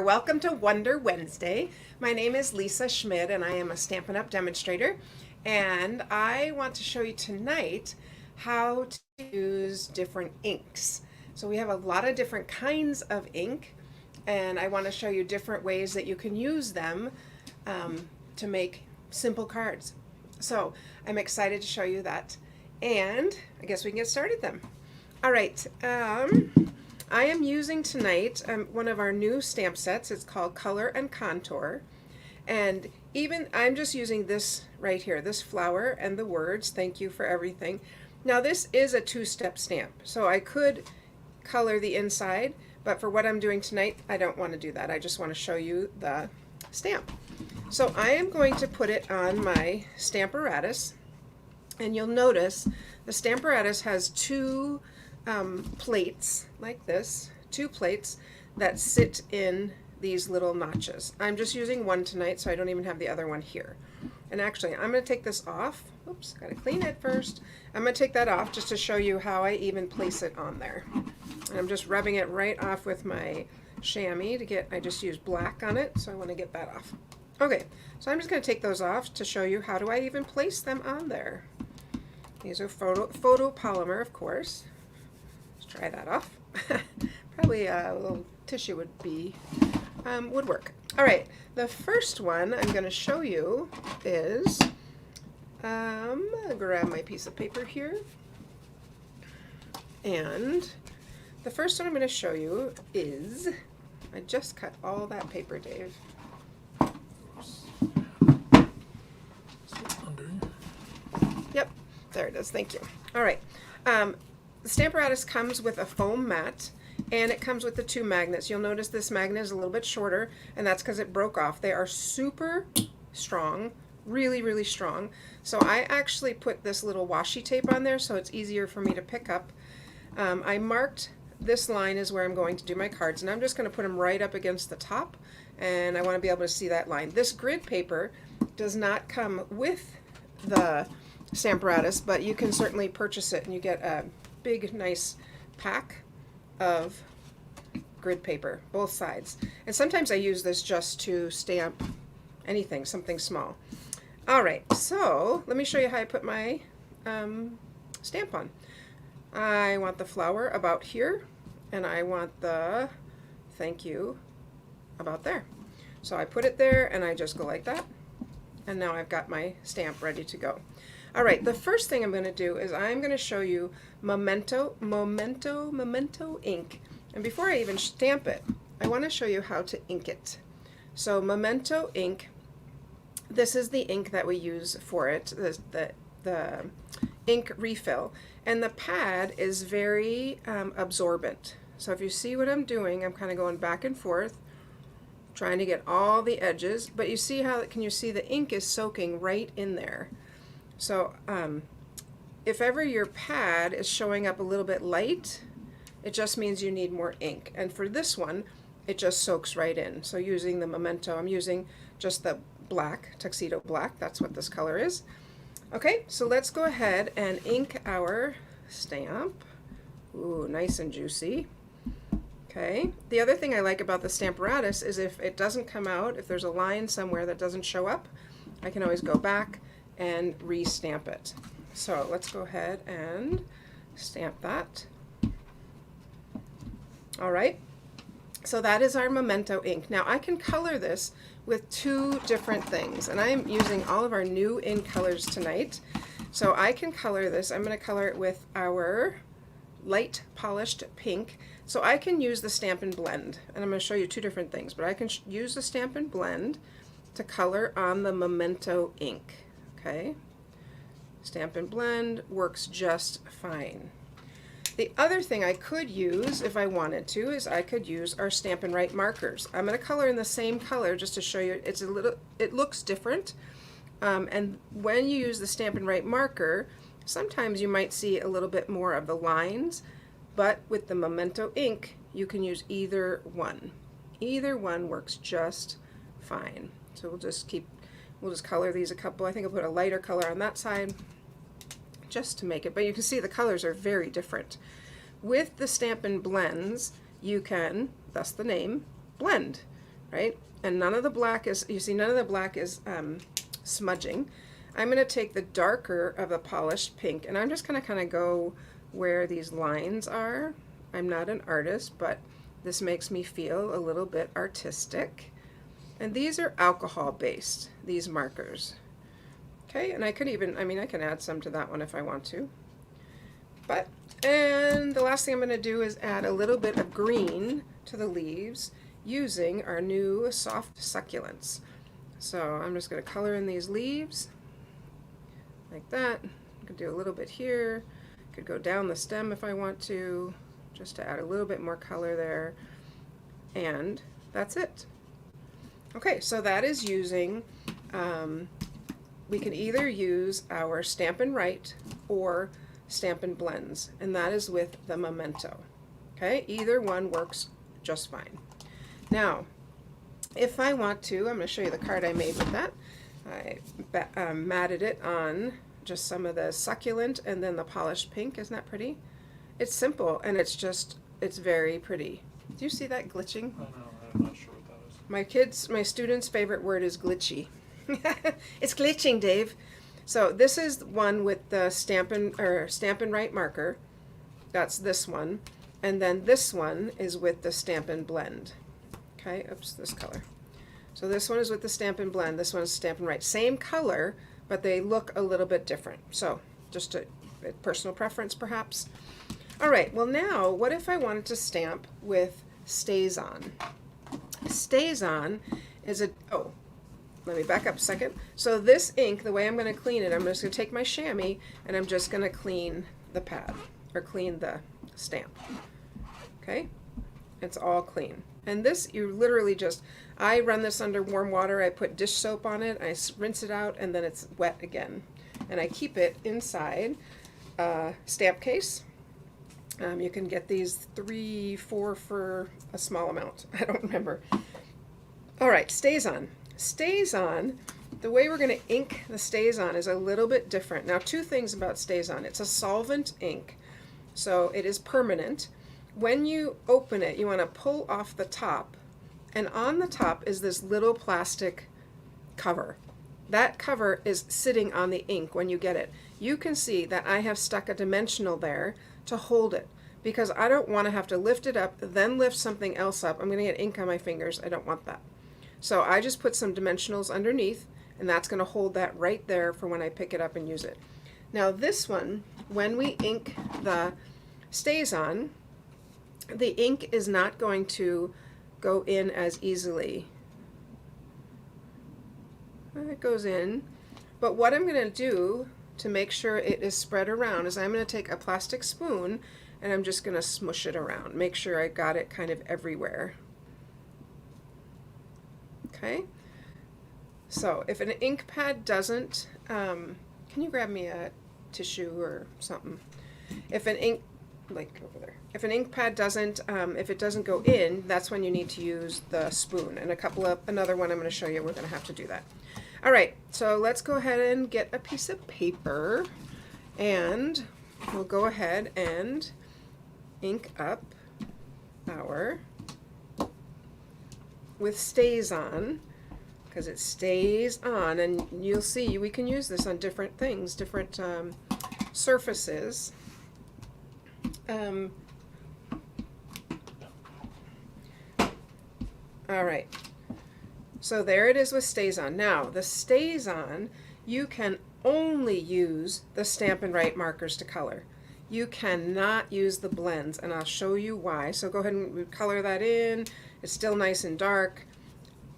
welcome to Wonder Wednesday. My name is Lisa Schmidt and I am a Stampin' Up! Demonstrator, and I want to show you tonight how to use different inks. So we have a lot of different kinds of ink, and I want to show you different ways that you can use them to make simple cards. So I'm excited to show you that, and I guess we can get started then. All right. I am using tonight one of our new stamp sets. It's called Color and Contour, and I'm just using this right here, this flower and the words, thank you for everything. Now this is a two-step stamp, so I could color the inside, but for what I'm doing tonight, I don't want to do that. I just want to show you the stamp. So I am going to put it on my Stamparatus, and you'll notice the Stamparatus has two plates like this, two plates that sit in these little notches. I'm just using one tonight, so I don't even have the other one here. And actually, I'm going to take this off. Oops, got to clean it first. I'm going to take that off just to show you how I even place it on there. And I'm just rubbing it right off with my chamois to get, I just used black on it, so I want to get that off. Okay, so I'm just going to take those off to show you how do I even place them on there. These are photopolymer, of course. Try that off. Probably a little tissue would work. All right, the first one I'm going to show you is, I'll grab my piece of paper here, and the first one I'm going to show you is, I just cut all that paper, Dave. Yep, there it is. Thank you. All right. The Stamparatus comes with a foam mat, and it comes with the two magnets. You'll notice this magnet is a little bit shorter, and that's because it broke off. They are super strong, really, really strong. So I actually put this little washi tape on there so it's easier for me to pick up. I marked this line is where I'm going to do my cards, and I'm just going to put them right up against the top, and I want to be able to see that line. This grid paper does not come with the Stamparatus, but you can certainly purchase it, and you get a big nice pack of grid paper, both sides. And sometimes I use this just to stamp anything, something small. All right, so let me show you how I put my stamp on. I want the flower about here, and I want the thank you about there. So I put it there, and I just go like that, and now I've got my stamp ready to go. All right, the first thing I'm going to do is I'm going to show you Memento ink. And before I even stamp it, I want to show you how to ink it. So Memento ink, this is the ink that we use for it, the ink refill. And the pad is very absorbent. So if you see what I'm doing, I'm kind of going back and forth, trying to get all the edges. But you see how, can you see the ink is soaking right in there? So if ever your pad is showing up a little bit light, it just means you need more ink. And for this one, it just soaks right in. So using the Memento, I'm using just the black, tuxedo black. That's what this color is. Okay, so let's go ahead and ink our stamp. Ooh, nice and juicy. Okay, the other thing I like about the Stamparatus is if it doesn't come out, if there's a line somewhere that doesn't show up, I can always go back and re-stamp it. So let's go ahead and stamp that. All right, so that is our Memento ink. Now I can color this with two different things, and I'm using all of our new ink colors tonight. So I can color this, I'm going to color it with our light polished pink. So I can use the Stampin' Blend, and I'm going to show you two different things, but I can use the Stampin' Blend to color on the Memento ink. Okay, Stampin' Blend works just fine. The other thing I could use if I wanted to is I could use our Stampin' Write markers. I'm going to color in the same color just to show you it looks different. And when you use the Stampin' Write marker, sometimes you might see a little bit more of the lines, but with the Memento ink, you can use either one. Either one works just fine. So we'll just color these a couple. I think I'll put a lighter color on that side just to make it, but you can see the colors are very different. With the Stampin' Blends, you can, thus the name, blend. right? And none of the black is, you see, none of the black is smudging. I'm going to take the darker of the polished pink, and I'm just going to kind of go where these lines are. I'm not an artist, but this makes me feel a little bit artistic. And these are alcohol based, these markers. Okay, and I could even, I mean, I can add some to that one if I want to. But, and the last thing I'm going to do is add a little bit of green to the leaves using our new soft succulents. So I'm just going to color in these leaves like that. I could do a little bit here. Could go down the stem if I want to, just to add a little bit more color there. And that's it. Okay, so that is using, we can either use our Stampin' Write or Stampin' Blends, and that is with the Memento. Okay, either one works just fine. Now, if I want to, I'm going to show you the card I made with that. I matted it on just some of the succulent and then the polished pink. Isn't that pretty? It's simple, and it's just, it's very pretty. Do you see that glitching? I know, I'm not sure what that is. My students' favorite word is glitchy. It's glitching, Dave. So this is one with the Stampin' Write marker. That's this one. And then this one is with the Stampin' Blend. Okay, oops, this color. So this one is with the Stampin' Blend, this one is Stampin' Write. Same color, but they look a little bit different. So just a personal preference perhaps. All right, well now, what if I wanted to stamp with Stays On? Stays On is a, oh, let me back up a second. So this ink, the way I'm going to clean it, I'm just going to take my chamois and I'm just going to clean the pad, or clean the stamp. Okay, it's all clean. And this, you literally just, I run this under warm water, I put dish soap on it, I rinse it out, and then it's wet again. And I keep it inside a stamp case. You can get these 3, 4 for a small amount. I don't remember. All right, Stays On. Stays On, the way we're going to ink the Stays On is a little bit different. Now, two things about Stays On. It's a solvent ink, so it is permanent. When you open it, you want to pull off the top, and on the top is this little plastic cover. That cover is sitting on the ink when you get it. You can see that I have stuck a dimensional there to hold it, because I don't want to have to lift it up, then lift something else up. I'm going to get ink on my fingers. I don't want that. So I just put some dimensionals underneath, and that's going to hold that right there for when I pick it up and use it. Now this one, when we ink the Stays On, the ink is not going to go in as easily. It goes in, but what I'm going to do to make sure it is spread around is I'm going to take a plastic spoon and I'm just going to smush it around. Make sure I got it kind of everywhere. Okay, so if an ink pad doesn't, can you grab me a tissue or something? If an ink, like over there, if an ink pad doesn't, if it doesn't go in, that's when you need to use the spoon. And another one I'm going to show you, we're going to have to do that. All right, so let's go ahead and get a piece of paper, and we'll go ahead and ink up our, with Stays On, because it stays on, and you'll see we can use this on different things, different surfaces. All right, so there it is with Stays On. Now the Stays On, you can only use the Stampin' Write markers to color. You cannot use the blends, and I'll show you why. So go ahead and color that in. It's still nice and dark,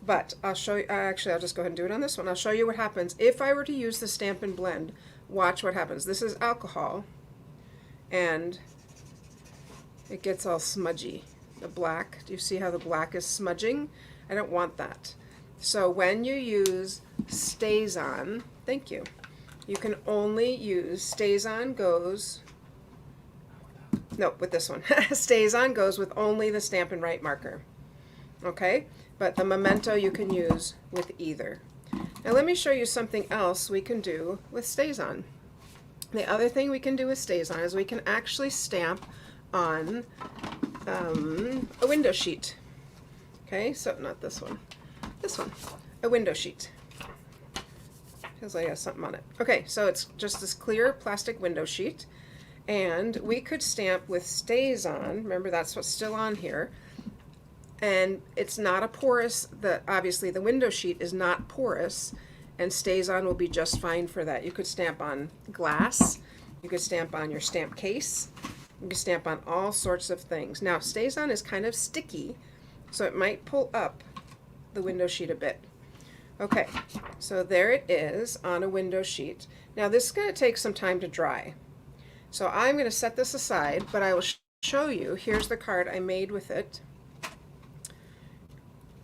but I'll show you, actually I'll just go ahead and do it on this one. I'll show you what happens if I were to use the Stampin' Blend. Watch what happens. This is alcohol, and it gets all smudgy. The black, do you see how the black is smudging? I don't want that. So when you use Stays On, thank you, you can only use Stays On goes, no, with this one. Stays On goes with only the Stampin' Write marker. Okay, but the Memento you can use with either. Now let me show you something else we can do with Stays On. The other thing we can do with Stays On is we can actually stamp on a window sheet. Okay, so not this one. This one. A window sheet. Feels like it has something on it. Okay, so it's just this clear plastic window sheet. And we could stamp with StazOn. Remember, that's what's still on here. And it's not a porous, obviously the window sheet is not porous, and StazOn will be just fine for that. You could stamp on glass, you could stamp on your stamp case, you could stamp on all sorts of things. Now, StazOn is kind of sticky, so it might pull up the window sheet a bit. Okay, so there it is on a window sheet. Now this is going to take some time to dry. So I'm going to set this aside, but I will show you. Here's the card I made with it.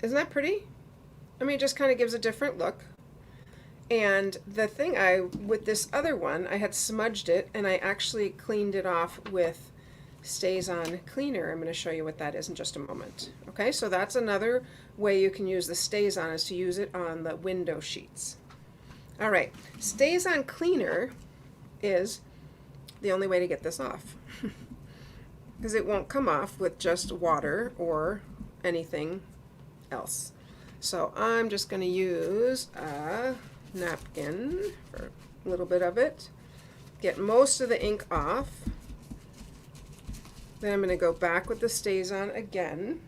Isn't that pretty? I mean, it just kind of gives a different look. And the thing with this other one, I had smudged it and I actually cleaned it off with StazOn cleaner. I'm going to show you what that is in just a moment. Okay, so that's another way you can use the StazOn, is to use it on the window sheets. All right, StazOn cleaner is the only way to get this off because it won't come off with just water or anything else. So I'm just going to use a napkin for a little bit of it, get most of the ink off. Then I'm going to go back with the StazOn again.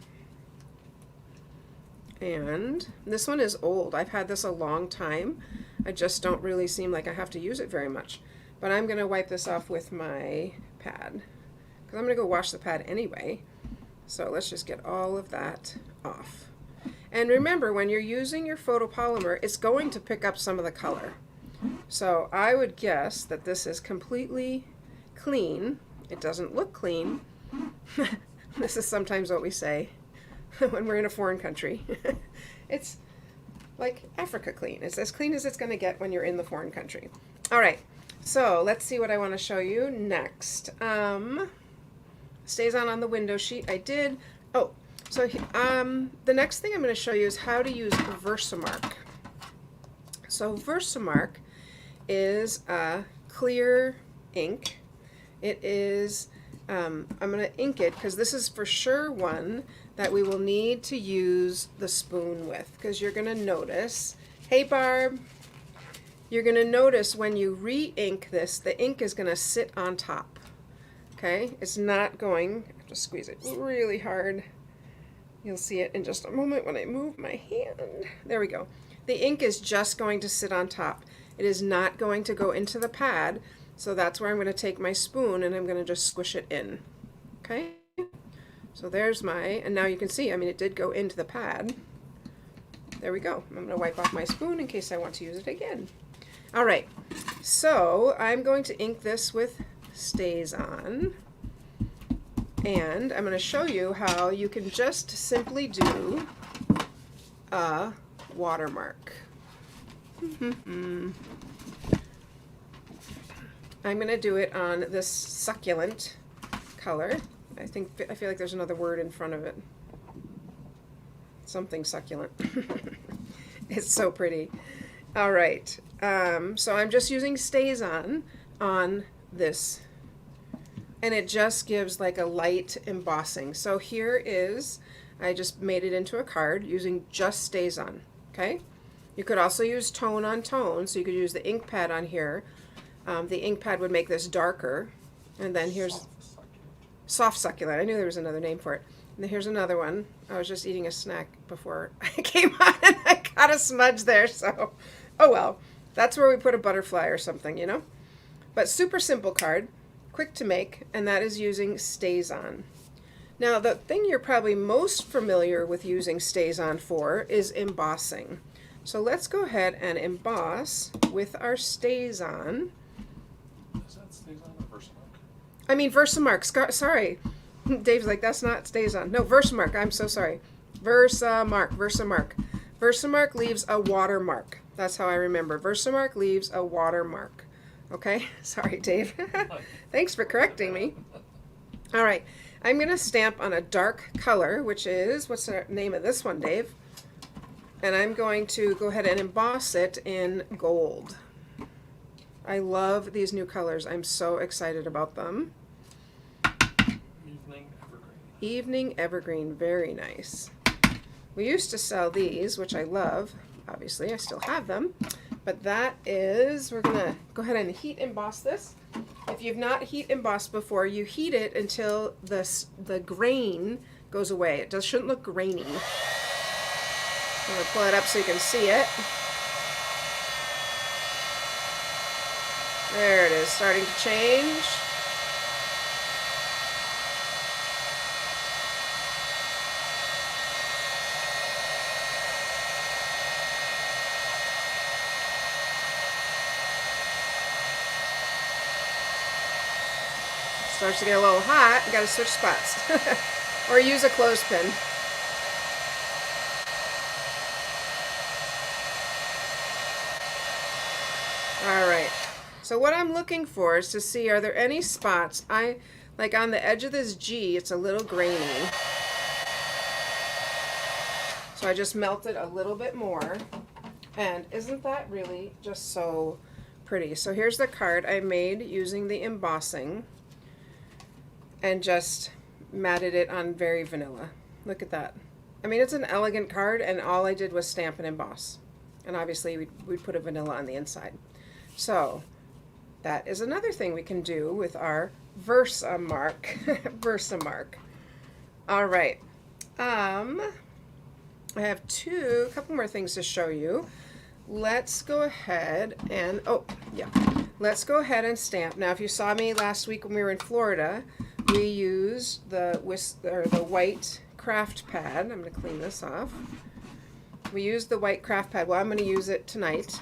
And this one is old. I've had this a long time. I just don't really seem like I have to use it very much. But I'm going to wipe this off with my pad, because I'm going to go wash the pad anyway. So let's just get all of that off. And remember, when you're using your photopolymer, it's going to pick up some of the color. So I would guess that this is completely clean. It doesn't look clean. This is sometimes what we say when we're in a foreign country. It's like Africa clean. It's as clean as it's going to get when you're in the foreign country. All right, so let's see what I want to show you next. StazOn on the window sheet. I did. Oh, so the next thing I'm going to show you is how to use Versamark. So Versamark is a clear ink. It is, I'm going to ink it because this is for sure one that we will need to use the spoon with, because you're going to notice, hey Barb, you're going to notice when you re-ink this, the ink is going to sit on top. Okay, it's not going, I have to squeeze it really hard. You'll see it in just a moment when I move my hand. There we go. The ink is just going to sit on top. It is not going to go into the pad, so that's where I'm going to take my spoon and I'm going to just squish it in. Okay, so there's and now you can see, I mean, it did go into the pad. There we go. I'm going to wipe off my spoon in case I want to use it again. All right, so I'm going to ink this with StazOn, and I'm going to show you how you can just simply do a watermark. I'm going to do it on this succulent color. I feel like there's another word in front of it. Something succulent. It's so pretty. All right. So I'm just using StazOn on this, and it just gives like a light embossing. So here is, I just made it into a card using just StazOn. Okay. You could also use tone on tone, so you could use the ink pad on here. The ink pad would make this darker, and then here's soft succulent. I knew there was another name for it. And then here's another one. I was just eating a snack before I came on and I got a smudge there, so oh well. That's where we put a butterfly or something, you know? But super simple card, quick to make, and that is using StazOn. Now the thing you're probably most familiar with using StazOn for is embossing. So let's go ahead and emboss with our StazOn. Is that StazOn or Versamark? I mean Versamark, sorry. Dave's like, that's not StazOn. No, Versamark, I'm so sorry. Versamark. Versamark leaves a watermark. That's how I remember. Versamark leaves a watermark. Okay? Sorry, Dave. Thanks for correcting me. All right. I'm going to stamp on a dark color, which is, what's the name of this one, Dave? And I'm going to go ahead and emboss it in gold. I love these new colors. I'm so excited about them. Evening Evergreen. Evening Evergreen, very nice. We used to sell these, which I love. Obviously, I still have them. But that is, we're going to go ahead and heat emboss this. If you've not heat embossed before, you heat it until the grain goes away. It shouldn't look grainy. I'm going to pull it up so you can see it. There it is, starting to change. Starts to get a little hot. You got to switch spots. Or use a clothespin. All right. So what I'm looking for is to see, are there any spots, like on the edge of this G, it's a little grainy. So I just melted a little bit more. And isn't that really just so pretty? So here's the card I made using the embossing and just matted it on very vanilla. Look at that. I mean, it's an elegant card, and all I did was stamp and emboss. And obviously we'd put a vanilla on the inside. So that is another thing we can do with our Versamark. Versamark. All right. I have a couple more things to show you. Let's go ahead and, let's go ahead and stamp. Now, if you saw me last week when we were in Florida, we used the white craft pad. I'm going to clean this off. We used the white craft pad. Well, I'm going to use it tonight.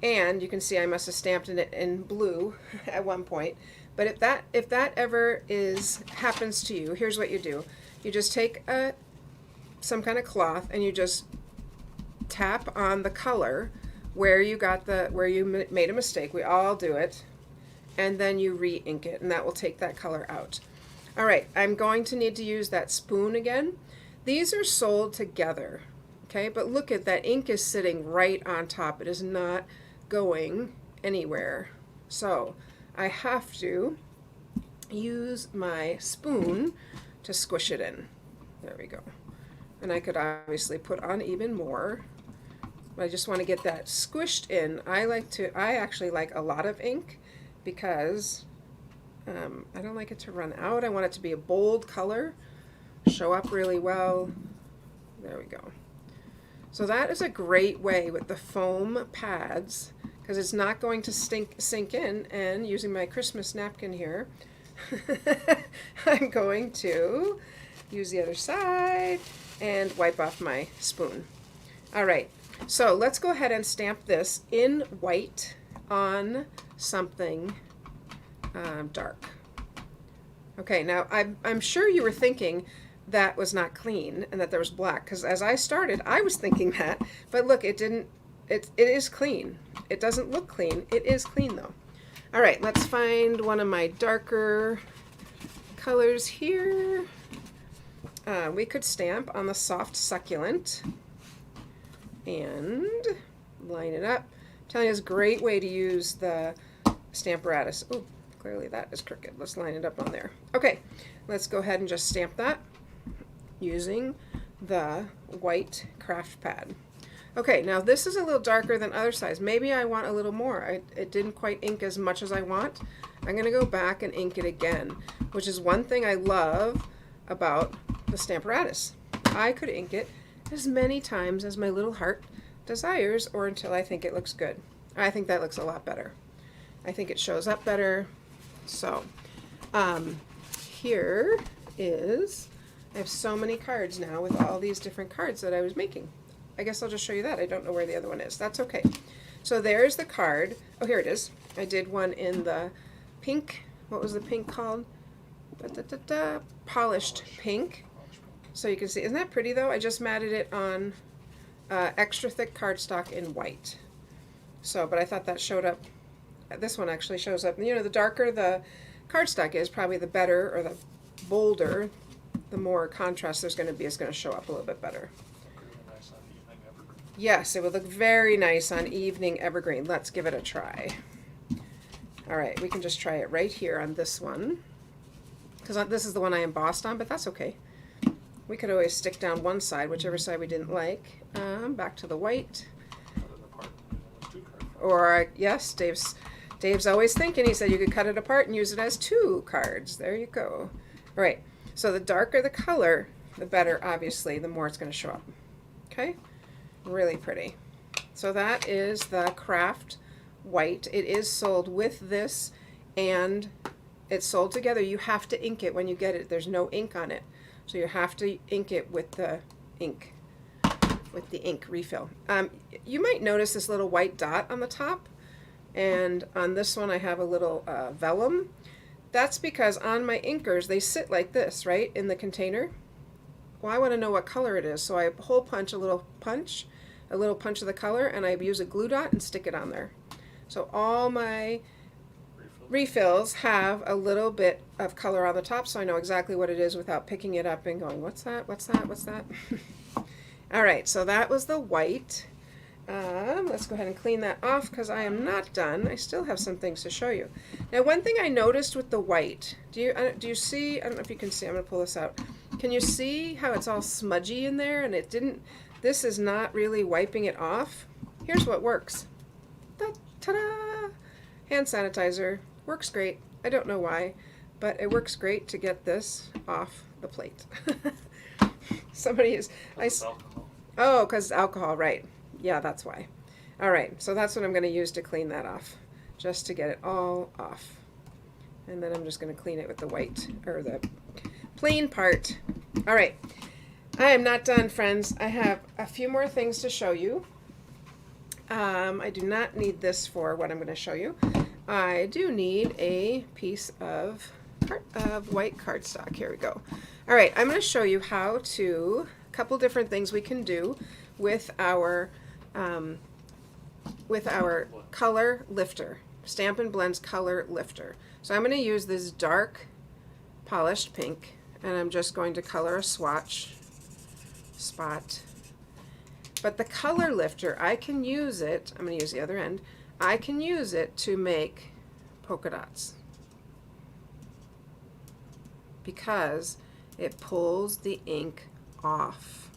And you can see I must have stamped it in blue at one point. But if that ever happens to you, here's what you do. You just take some kind of cloth and you just tap on the color where you made a mistake. We all do it. And then you re-ink it, and that will take that color out. All right, I'm going to need to use that spoon again. These are sold together, okay? But look at that, ink is sitting right on top. It is not going anywhere. So I have to use my spoon to squish it in. There we go. And I could obviously put on even more. But I just want to get that squished in. I actually like a lot of ink because I don't like it to run out. I want it to be a bold color, show up really well. There we go. So that is a great way with the foam pads, because it's not going to sink in. And using my Christmas napkin here, I'm going to use the other side and wipe off my spoon. All right, so let's go ahead and stamp this in white on something dark. Okay, now I'm sure you were thinking that was not clean and that there was black, because as I started I was thinking that, but look, it is clean. It doesn't look clean, it is clean though. All right, let's find one of my darker colors here. We could stamp on the soft succulent and line it up. I'm telling you, it's a great way to use the Stamparatus. Oh, clearly that is crooked. Let's line it up on there. Okay, let's go ahead and just stamp that using the white craft pad. Okay, now this is a little darker than other sides. Maybe I want a little more. It didn't quite ink as much as I want. I'm going to go back and ink it again, which is one thing I love about the Stamparatus. I could ink it as many times as my little heart desires, or until I think it looks good. I think that looks a lot better. I think it shows up better. So here is, I have so many cards now with all these different cards that I was making. I guess I'll just show you that. I don't know where the other one is. That's okay. So there's the card. Oh, here it is. I did one in the pink. What was the pink called? Polished pink. So you can see, isn't that pretty though? I just matted it on extra thick cardstock in white. So, but I thought that showed up. This one actually shows up. You know, the darker the cardstock is, probably the better, or the bolder, the more contrast there's going to be, is going to show up a little bit better. Yes, it would look very nice on evening evergreen. Let's give it a try. All right, we can just try it right here on this one, because this is the one I embossed on, but that's okay. we could always stick down one side, whichever side we didn't like. Back to the white. Cut it apart and use it as 2 card. Or, yes, Dave's always thinking. He said you could cut it apart and use it as 2 cards. There you go. All right, so the darker the color, the better, obviously, the more it's going to show up. Okay, really pretty. So that is the Craft White. It is sold with this, and it's sold together. You have to ink it when you get it. There's no ink on it, so you have to ink it with the ink refill. You might notice this little white dot on the top, and on this one I have a little vellum. That's because on my inkers they sit like this, right, in the container. Well, I want to know what color it is, so I hole punch a little punch of the color, and I use a glue dot and stick it on there. So all my refills have a little bit of color on the top, so I know exactly what it is without picking it up and going, what's that, what's that, what's that? All right, so that was the white. Let's go ahead and clean that off because I am not done. I still have some things to show you. Now, one thing I noticed with the white, do you see, I don't know if you can see, I'm going to pull this out. Can you see how it's all smudgy in there, and this is not really wiping it off? Here's what works. Ta-da! Hand sanitizer. Works great. I don't know why, but it works great to get this off the plate. Somebody is... Alcohol. Oh, because it's alcohol, right. Yeah, that's why. All right, so that's what I'm going to use to clean that off, just to get it all off. And then I'm just going to clean it with the white, or the plain part. All right, I am not done, friends. I have a few more things to show you. I do not need this for what I'm going to show you. I do need a piece of white cardstock. Here we go. All right, I'm going to show you how to, a couple different things we can do with our color lifter, Stampin' Blend's color lifter. So I'm going to use this dark polished pink, and I'm just going to color a spot. But the color lifter, I can use it, I'm going to use the other end, I can use it to make polka dots because it pulls the ink off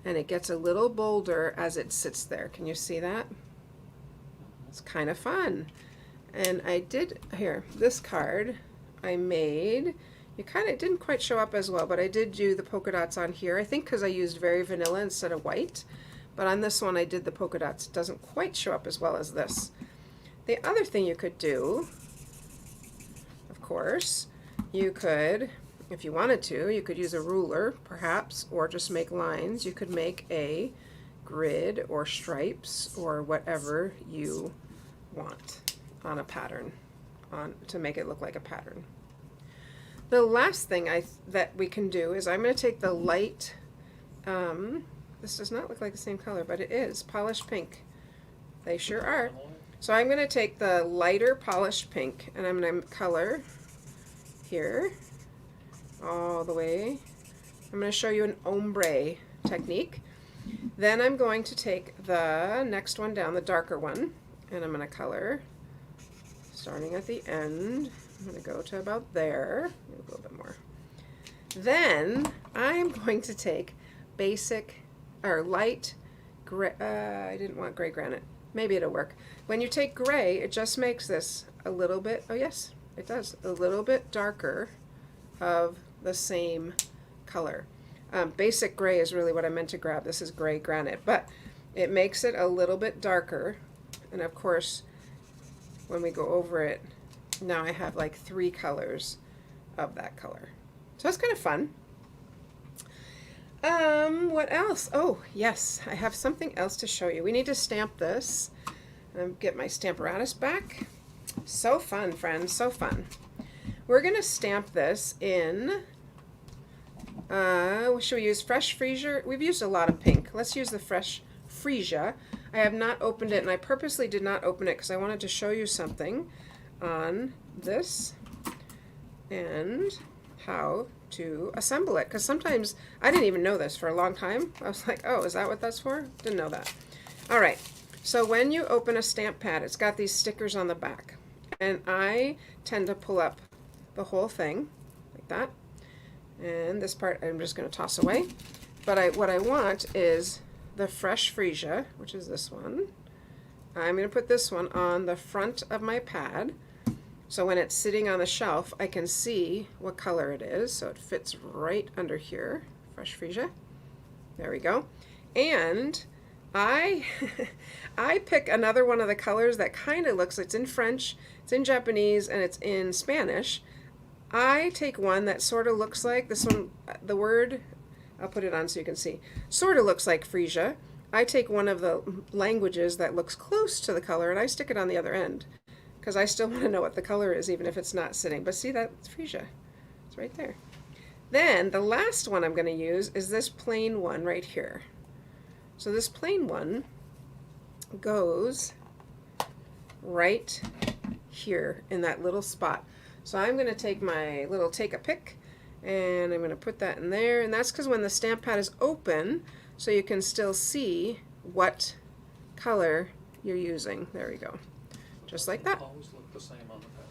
and it gets a little bolder as it sits there. Can you see that? It's kind of fun. And I did, here, this card I made, it didn't quite show up as well, but I did do the polka dots on here, I think because I used very vanilla instead of white. But on this one I did the polka dots. It doesn't quite show up as well as this. The other thing you could do, of course, you could, if you wanted to, you could use a ruler perhaps, or just make lines. You could make a grid or stripes or whatever you want on a pattern, to make it look like a pattern. The last thing that we can do is I'm going to take the light, this does not look like the same color, but it is polished pink. They sure are. So I'm going to take the lighter polished pink and I'm going to color here all the way. I'm going to show you an ombre technique. Then I'm going to take the next one down, the darker one, and I'm going to color starting at the end. I'm going to go to about there, a little bit more. Then I'm going to take basic or light gray. I didn't want gray granite. Maybe it'll work. When you take gray, it just makes this a little bit, oh yes, it does, a little bit darker of the same color. Basic gray is really what I meant to grab. This is gray granite, but it makes it a little bit darker. And of course, when we go over it, now I have like 3 colors of that color. So it's kind of fun. What else? Oh, yes, I have something else to show you. We need to stamp this. Get my Stamparatus back. So fun, friends, so fun. We're going to stamp this in, should we use Fresh Freesia? We've used a lot of pink. Let's use the Fresh Freesia. I have not opened it, and I purposely did not open it because I wanted to show you something on this and how to assemble it, because sometimes I didn't even know this for a long time. I was like, oh, is that what that's for? Didn't know that. All right, so when you open a stamp pad, it's got these stickers on the back, and I tend to pull up the whole thing like that, And this part I'm just going to toss away. But what I want is the fresh freesia, which is this one. I'm going to put this one on the front of my pad. So when it's sitting on the shelf, I can see what color it is. So it fits right under here. Fresh freesia. There we go. And I pick another one of the colors that kind of looks, it's in French, it's in Japanese, and it's in Spanish. I take one that sort of looks like, this one, the word, I'll put it on so you can see, sort of looks like freesia. I take one of the languages that looks close to the color and I stick it on the other end because I still want to know what the color is even if it's not sitting. But see, that's freesia. It's right there. Then the last one I'm going to use is this plain one right here. So this plain one goes right here in that little spot. So I'm going to take my little take a pick and I'm going to put that in there, and that's because when the stamp pad is open, so you can still see what color you're using. There we go. Just like that. Always look the same on the pad.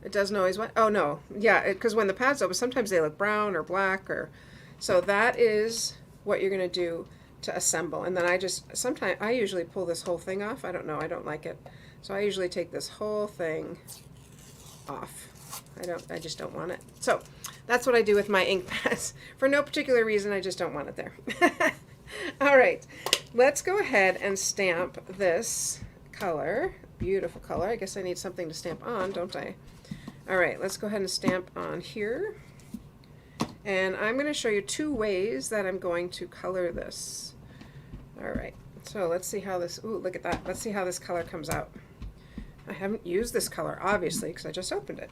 It doesn't always what? Oh no. Yeah, because when the pad's open, sometimes they look brown or black or so that is what you're going to do to assemble. And then I usually pull this whole thing off. I don't know, I don't like it. So I usually take this whole thing off. I just don't want it. So that's what I do with my ink pads. For no particular reason, I just don't want it there. All right, let's go ahead and stamp this color. Beautiful color. I guess I need something to stamp on, don't I? All right, let's go ahead and stamp on here. And I'm going to show you two ways that I'm going to color this. All right, so let's see how this, ooh, look at that. Let's see how this color comes out. I haven't used this color, obviously, because I just opened it.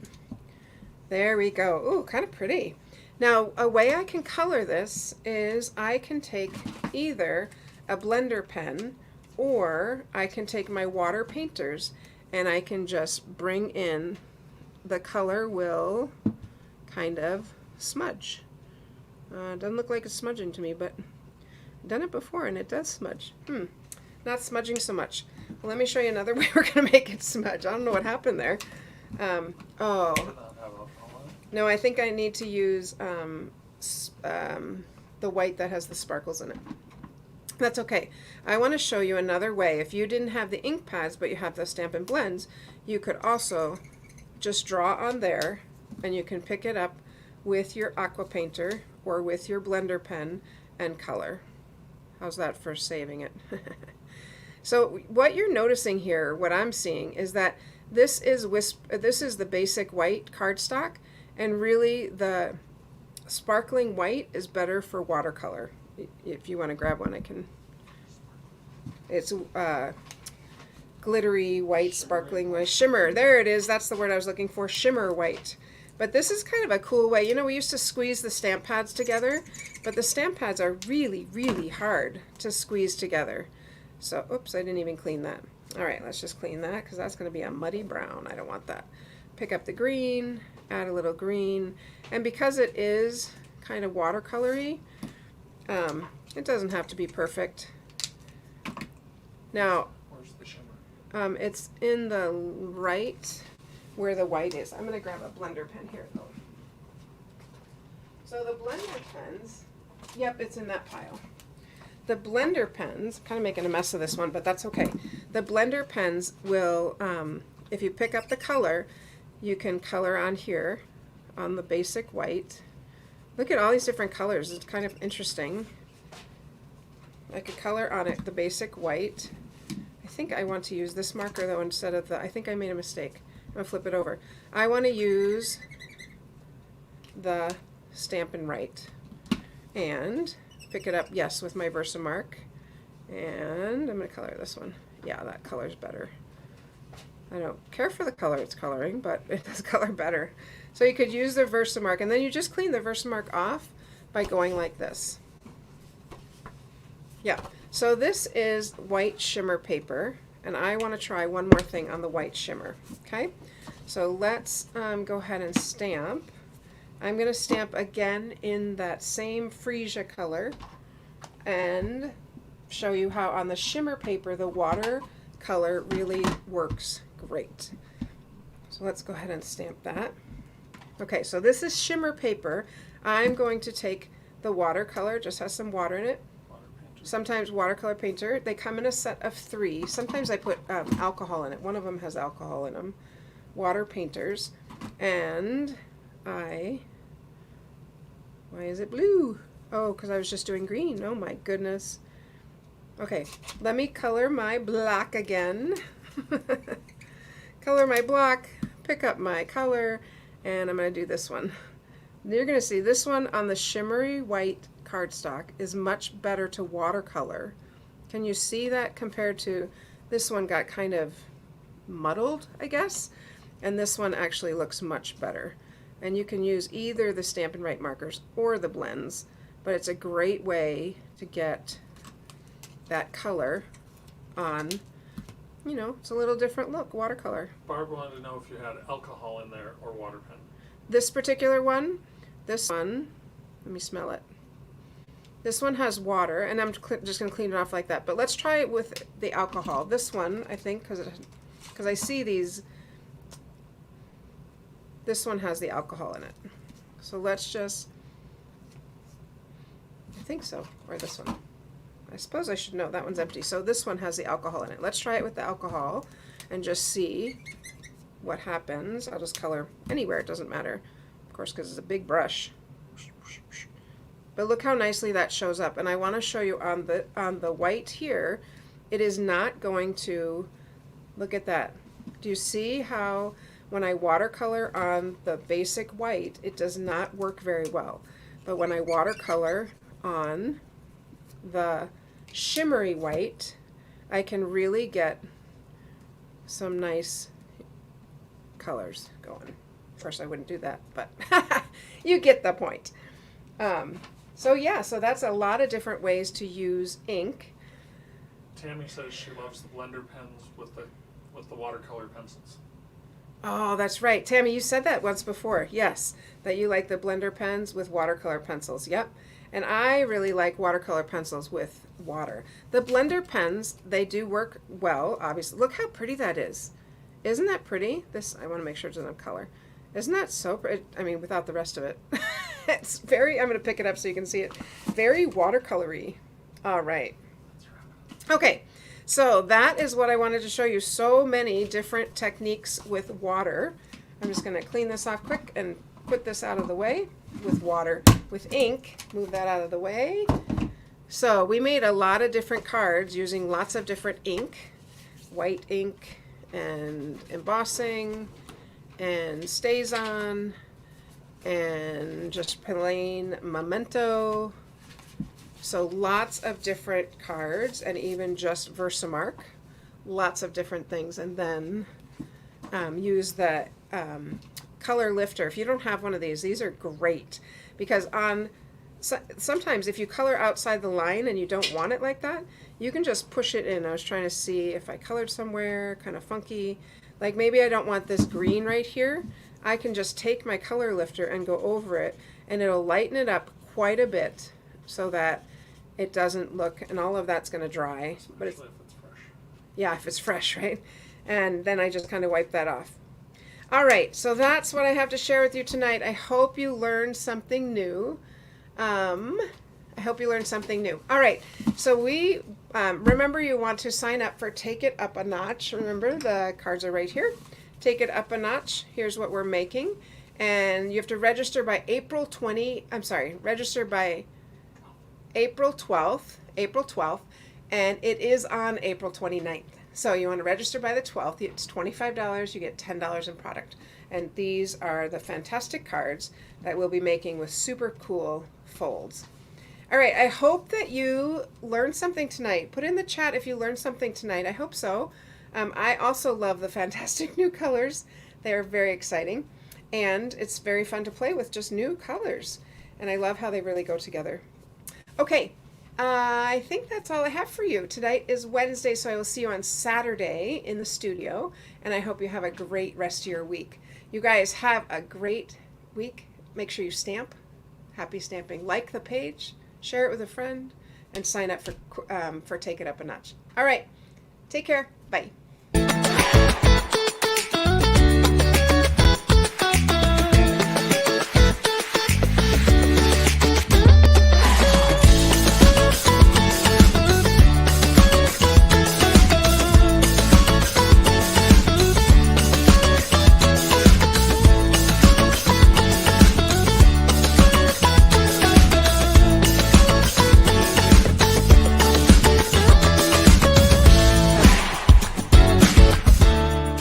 There we go. Ooh, kind of pretty. Now, a way I can color this is I can take either a blender pen or I can take my water painters and I can just bring in, the color will kind of smudge. Doesn't look like it's smudging to me, but I've done it before and it does smudge. Not smudging so much. Well, let me show you another way we're going to make it smudge. I don't know what happened there. Oh. No, I think I need to use the white that has the sparkles in it. That's okay. I want to show you another way. If you didn't have the ink pads, but you have the Stampin' Blends, you could also just draw on there, and you can pick it up with your aqua painter or with your blender pen and color. How's that for saving it? So what you're noticing here, what I'm seeing, is that this is the basic white cardstock, and really the sparkling white is better for watercolor. If you want to grab one, I can. It's glittery white, sparkling white, shimmer. There it is. That's the word I was looking for, shimmer white. But this is kind of a cool way. You know, we used to squeeze the stamp pads together, but the stamp pads are really, really hard to squeeze together. So, oops, I didn't even clean that. All right, let's just clean that because that's going to be a muddy brown. I don't want that. Pick up the green, add a little green, and because it is kind of watercolory, it doesn't have to be perfect. Now, where's the shimmer? It's in the right where the white is. I'm going to grab a blender pen here though. So the blender pens, yep, it's in that pile. The blender pens, kind of making a mess of this one, but that's okay. The blender pens will, if you pick up the color, you can color on here on the basic white. Look at all these different colors. It's kind of interesting. I could color on it the basic white. I think I want to use this marker though instead of I think I made a mistake. I'm going to flip it over. I want to use the Stampin' Write and pick it up, yes, with my Versamark. And I'm going to color this one. Yeah, that color's better. I don't care for the color it's coloring, but it does color better. So you could use the Versamark, and then you just clean the Versamark off by going like this. Yeah, so this is white shimmer paper, and I want to try one more thing on the white shimmer. Okay, so let's go ahead and stamp. I'm going to stamp again in that same freesia color and show you how on the shimmer paper the water color really works great. So let's go ahead and stamp that. Okay, so this is shimmer paper. I'm going to take the watercolor, just has some water in it. Water painter. Sometimes watercolor painter. They come in a set of 3. Sometimes I put alcohol in it. One of them has alcohol in them. Water painters. And why is it blue? Oh, because I was just doing green. Oh my goodness. Okay, let me color my black again. Color my black, pick up my color, and I'm going to do this one. You're going to see this one on the shimmery white cardstock is much better to watercolor. Can you see that compared to this one got kind of muddled, I guess? And this one actually looks much better. And you can use either the Stampin' Write markers or the blends, but it's a great way to get that color on, you know, it's a little different look, watercolor. Barb wanted to know if you had alcohol in there or water pen. This particular one, let me smell it. This one has water, and I'm just going to clean it off like that. But let's try it with the alcohol. This one, I think, because I see these, this one has the alcohol in it. So let's just, I think so, or this one. I suppose I should know, that one's empty. So this one has the alcohol in it. Let's try it with the alcohol and just see what happens. I'll just color anywhere, it doesn't matter. Of course, because it's a big brush. But look how nicely that shows up. And I want to show you on the white here, it is not going to, look at that. Do you see how when I watercolor on the basic white, it does not work very well. But when I watercolor on the shimmery white, I can really get some nice colors going. Of course, I wouldn't do that, but you get the point. So yeah, so that's a lot of different ways to use ink. Tammy says she loves the blender pens with the watercolor pencils. Oh, that's right. Tammy, you said that once before. Yes, that you like the blender pens with watercolor pencils. Yep. And I really like watercolor pencils with water. The blender pens, they do work well, obviously. Look how pretty that is. Isn't that pretty? This, I want to make sure it doesn't have color. Isn't that so pretty? I mean, without the rest of it. It's very, I'm going to pick it up so you can see it. Very watercolory. All right. Okay, so that is what I wanted to show you. So many different techniques with water. I'm just going to clean this off quick and put this out of the way with water. With ink, move that out of the way. So we made a lot of different cards using lots of different ink. White ink and embossing and StazOn and just plain memento. So lots of different cards and even just Versamark. Lots of different things. And then use the color lifter. If you don't have one of these are great because sometimes if you color outside the line and you don't want it like that, you can just push it in. I was trying to see if I colored somewhere kind of funky, like maybe I don't want this green right here. I can just take my color lifter and go over it and it'll lighten it up quite a bit so that it doesn't look, and all of that's going to dry. But Especially if it's fresh. yeah, if it's fresh, right? And then I just kind of wipe that off. All right, so that's what I have to share with you tonight. I hope you learned something new. I hope you learned something new. All right, so we remember you want to sign up for Take It Up a Notch. Remember, the cards are right here. Take It Up a Notch. Here's what we're making. And you have to register by register by April 12th, and it is on April 29th. So you want to register by the 12th. It's $25. You get $10 in product. And these are the fantastic cards that we'll be making with super cool folds. All right, I hope that you learned something tonight. Put in the chat if you learned something tonight. I hope so. I also love the fantastic new colors. They are very exciting. And it's very fun to play with just new colors. And I love how they really go together. Okay, I think that's all I have for you. Tonight is Wednesday, so I will see you on Saturday in the studio. And I hope you have a great rest of your week. You guys have a great week. Make sure you stamp. Happy stamping. Like the page, share it with a friend, and sign up for Take It Up a Notch. All right, take care. Bye.